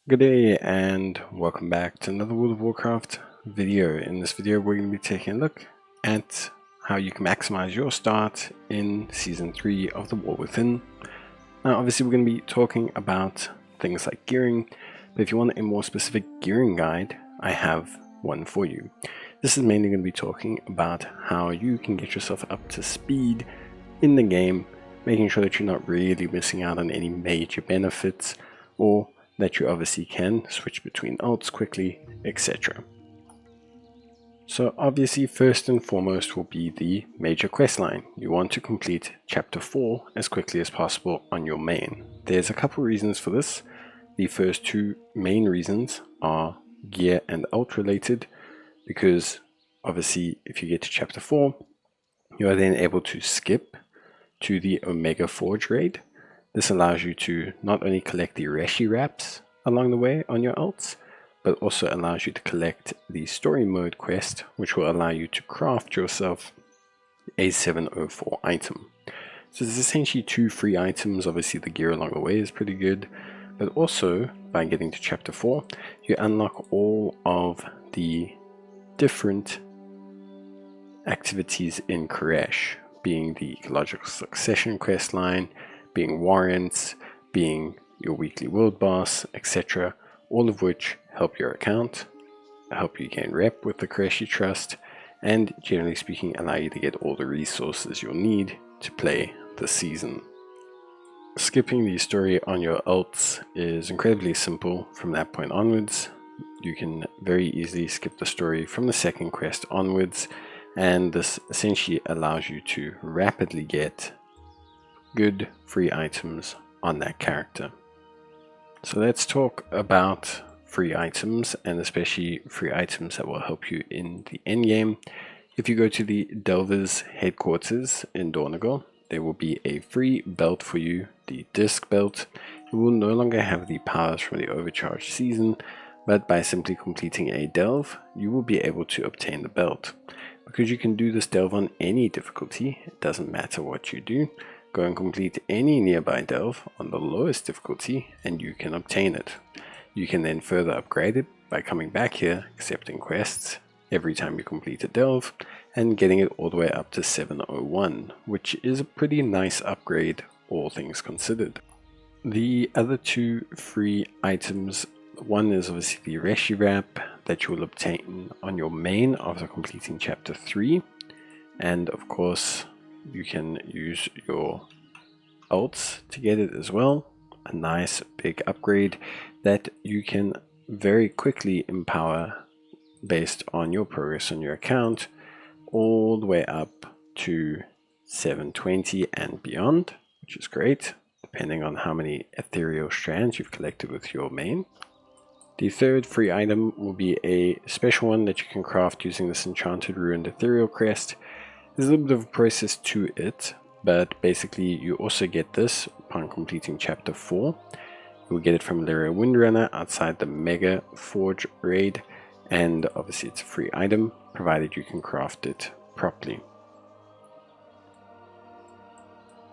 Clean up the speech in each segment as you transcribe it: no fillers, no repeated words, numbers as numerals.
Good day and welcome back to another World of Warcraft video. In this video we're going to be taking a look at how you can maximize your start in Season 3 of the War Within. Now obviously we're going to be talking about things like gearing, but if you want a more specific gearing guide, I have one for you. This is mainly going to be talking about how you can get yourself up to speed in the game, making sure that you're not really missing out on any major benefits, or that you obviously can switch between alts quickly, etc. So obviously first and foremost will be the major quest line. You want to complete chapter 4 as quickly as possible on your main. There's a couple reasons for this. The first two main reasons are gear and alt related, because obviously if you get to chapter 4 you are then able to skip to the Omega Forge raid. This allows you to not only collect the Reshi wraps along the way on your alts, but also allows you to collect the story mode quest, which will allow you to craft yourself a 704 item. So there's essentially two free items. Obviously the gear along the way is pretty good, but also by getting to chapter 4 you unlock all of the different activities in Koresh, being the ecological succession quest line, being warrants, being your weekly world boss, etc. All of which help your account, help you gain rep with the Koreshi Trust, and generally speaking allow you to get all the resources you'll need to play the season. Skipping the story on your alts is incredibly simple from that point onwards. You can very easily skip the story from the second quest onwards, and this essentially allows you to rapidly get good free items on that character. So let's talk about free items, and especially free items that will help you in the endgame. If you go to the Delver's headquarters in Dornogal, there will be a free belt for you, the disc belt. You will no longer have the powers from the overcharged season, but by simply completing a delve, you will be able to obtain the belt. Because you can do this delve on any difficulty, it doesn't matter what you do. Go and complete any nearby delve on the lowest difficulty and you can obtain it. You can then further upgrade it by coming back here, accepting quests every time you complete a delve, and getting it all the way up to 701, which is a pretty nice upgrade, all things considered. The other two free items, one is obviously the Reshi wrap that you will obtain on your main after completing chapter 3, and of course you can use your alts to get it as well. A nice big upgrade that you can very quickly empower based on your progress on your account, all the way up to 720 and beyond, which is great, depending on how many ethereal strands you've collected with your main. The third free item will be a special one that you can craft using this enchanted ruined ethereal crest. There's a little bit of a process to it, but basically you also get this upon completing chapter 4. You will get it from Lyria Windrunner outside the Mega Forge raid, and obviously it's a free item provided you can craft it properly.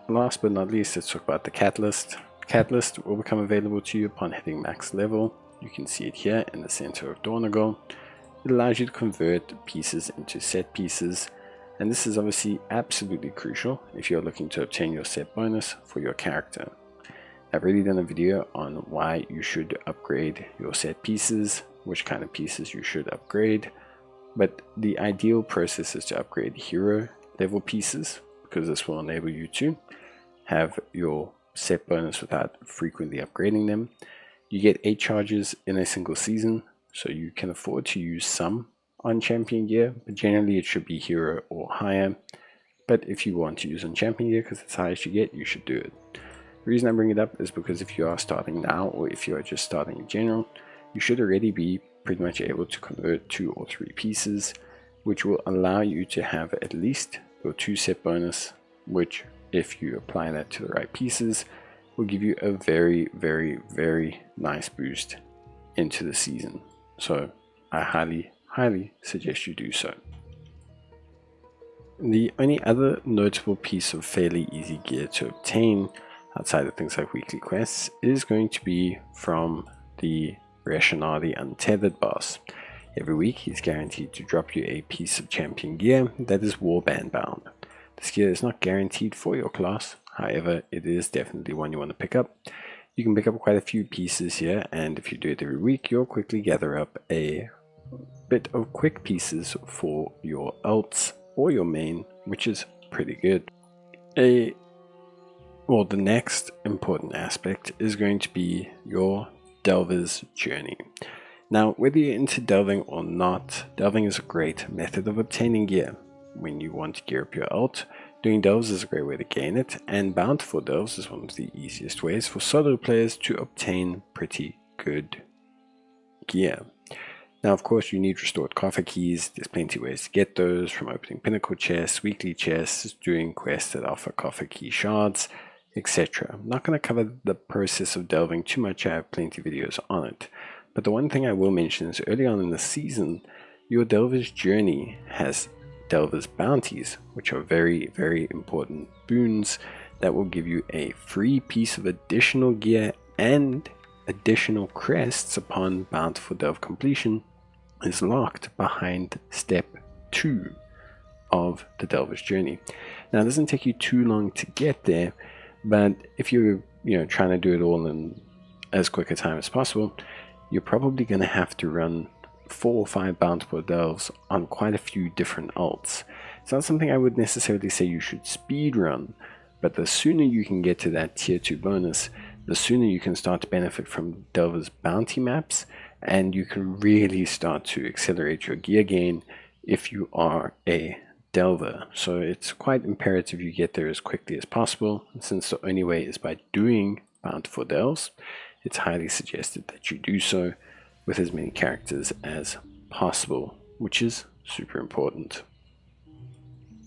Last but not least, let's talk about the catalyst. The catalyst will become available to you upon hitting max level. You can see it here in the center of Dornogal. It allows you to convert pieces into set pieces, and this is obviously absolutely crucial if you're looking to obtain your set bonus for your character. I've already done a video on why you should upgrade your set pieces, which kind of pieces you should upgrade, but the ideal process is to upgrade hero level pieces, because this will enable you to have your set bonus without frequently upgrading them. You get 8 charges in a single season, so you can afford to use some on champion gear, but generally it should be hero or higher. But if you want to use on champion gear because it's the highest you get, you should do it. The reason I bring it up is because if you are starting now, or if you are just starting in general, you should already be pretty much able to convert 2 or 3 pieces, which will allow you to have at least your 2 set bonus, which if you apply that to the right pieces will give you a very, very, very nice boost into the season. So I highly suggest you do so. The only other notable piece of fairly easy gear to obtain outside of things like weekly quests is going to be from the Renown, the untethered boss. Every week he's guaranteed to drop you a piece of champion gear that is warband bound. This gear is not guaranteed for your class, however it is definitely one you want to pick up. You can pick up quite a few pieces here, and if you do it every week you'll quickly gather up a bit of quick pieces for your ults or your main, which is pretty good. Well, the next important aspect is going to be your Delver's journey. Now, whether you're into delving or not, delving is a great method of obtaining gear. When you want to gear up your ult, doing delves is a great way to gain it, and bountiful delves is one of the easiest ways for solo players to obtain pretty good gear. Now, of course, you need restored coffer keys. There's plenty of ways to get those, from opening pinnacle chests, weekly chests, doing quests that offer coffer key shards, etc. I'm not going to cover the process of delving too much. I have plenty of videos on it. But the one thing I will mention is early on in the season, your Delver's journey has Delver's bounties, which are very, very important boons that will give you a free piece of additional gear and additional crests upon bountiful delve completion. Is locked behind step 2 of the Delver's journey. Now, it doesn't take you too long to get there, but if you're trying to do it all in as quick a time as possible, you're probably going to have to run 4 or 5 bountiful delves on quite a few different ults. It's not something I would necessarily say you should speed run, but the sooner you can get to that tier 2 bonus, the sooner you can start to benefit from Delver's bounty maps, and you can really start to accelerate your gear gain if you are a delver. So it's quite imperative you get there as quickly as possible. And since the only way is by doing bountiful delves, it's highly suggested that you do so with as many characters as possible, which is super important.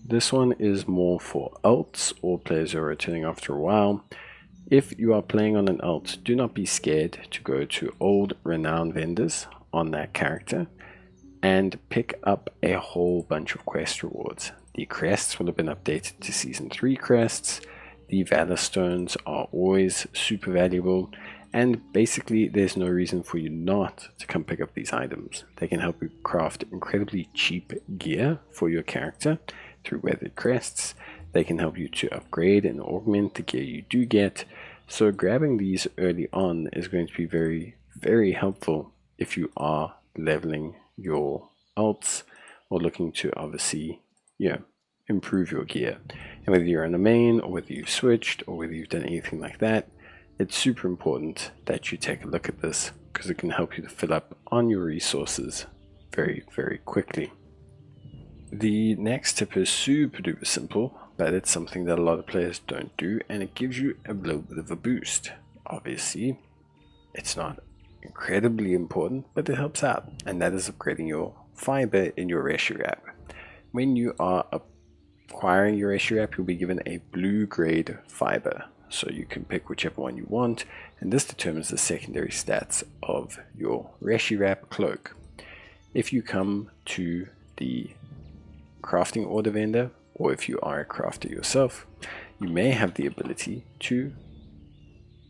This one is more for ults or players who are returning after a while. If you are playing on an ult, do not be scared to go to old Renown vendors on that character and pick up a whole bunch of quest rewards. The crests will have been updated to Season 3 crests. The Valor Stones are always super valuable, and basically there's no reason for you not to come pick up these items. They can help you craft incredibly cheap gear for your character through weathered crests. They can help you to upgrade and augment the gear you do get. So grabbing these early on is going to be very, very helpful if you are leveling your ults or looking to obviously, improve your gear. And whether you're on a main or whether you've switched or whether you've done anything like that, it's super important that you take a look at this because it can help you to fill up on your resources very, very quickly. The next tip is super duper simple, but it's something that a lot of players don't do, and it gives you a little bit of a boost. Obviously, it's not incredibly important, but it helps out, and that is upgrading your fiber in your Reshiram. When you are acquiring your Reshiram, you'll be given a blue grade fiber, so you can pick whichever one you want, and this determines the secondary stats of your Reshiram cloak. If you come to the crafting order vendor, or if you are a crafter yourself, you may have the ability to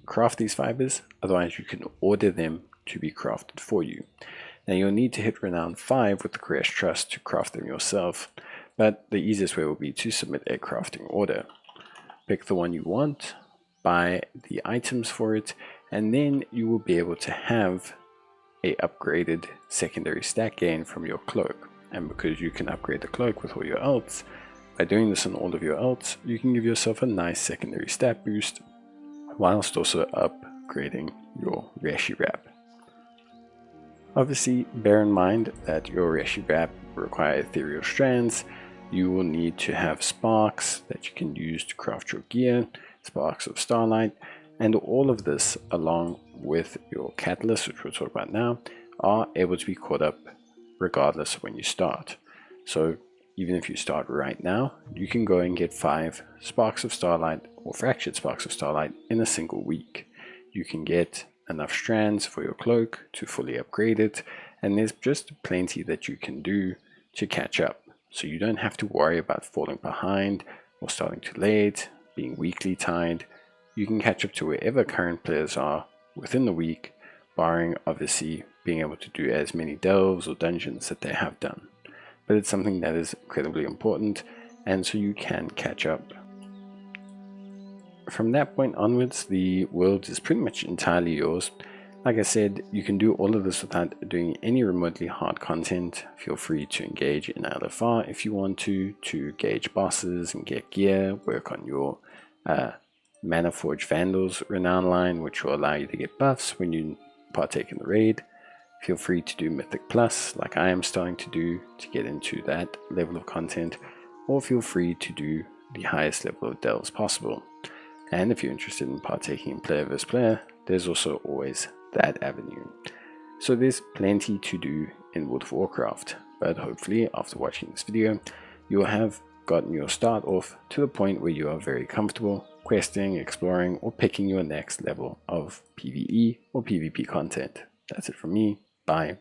craft these fibers. Otherwise, you can order them to be crafted for you. Now, you'll need to hit Renown 5 with the Koresh Trust to craft them yourself, but the easiest way will be to submit a crafting order. Pick the one you want, buy the items for it, and then you will be able to have a upgraded secondary stat gain from your cloak. And because you can upgrade the cloak with all your ults, by doing this on all of your ults, you can give yourself a nice secondary stat boost whilst also upgrading your Reshiram. Obviously, bear in mind that your Reshiram require ethereal strands. You will need to have sparks that you can use to craft your gear, sparks of starlight, and all of this, along with your catalyst, which we'll talk about now, are able to be caught up regardless of when you start. So even if you start right now, you can go and get 5 sparks of starlight or fractured sparks of starlight in a single week. You can get enough strands for your cloak to fully upgrade it, and there's just plenty that you can do to catch up. So you don't have to worry about falling behind or starting too late, being weekly tied. You can catch up to wherever current players are within the week barring obviously being able to do as many delves or dungeons that they have done. But it's something that is incredibly important, and so you can catch up. From that point onwards, the world is pretty much entirely yours. Like I said, you can do all of this without doing any remotely hard content. Feel free to engage in LFR if you want to gauge bosses and get gear, work on your Mana Forge Vandals Renown line, which will allow you to get buffs when you partake in the raid. Feel free to do Mythic Plus, like I am starting to do, to get into that level of content, or feel free to do the highest level of delves possible. And if you're interested in partaking in player versus player, there's also always that avenue. So there's plenty to do in World of Warcraft, but hopefully after watching this video, you'll have gotten your start off to the point where you are very comfortable questing, exploring, or picking your next level of PvE or PvP content. That's it from me. Bye.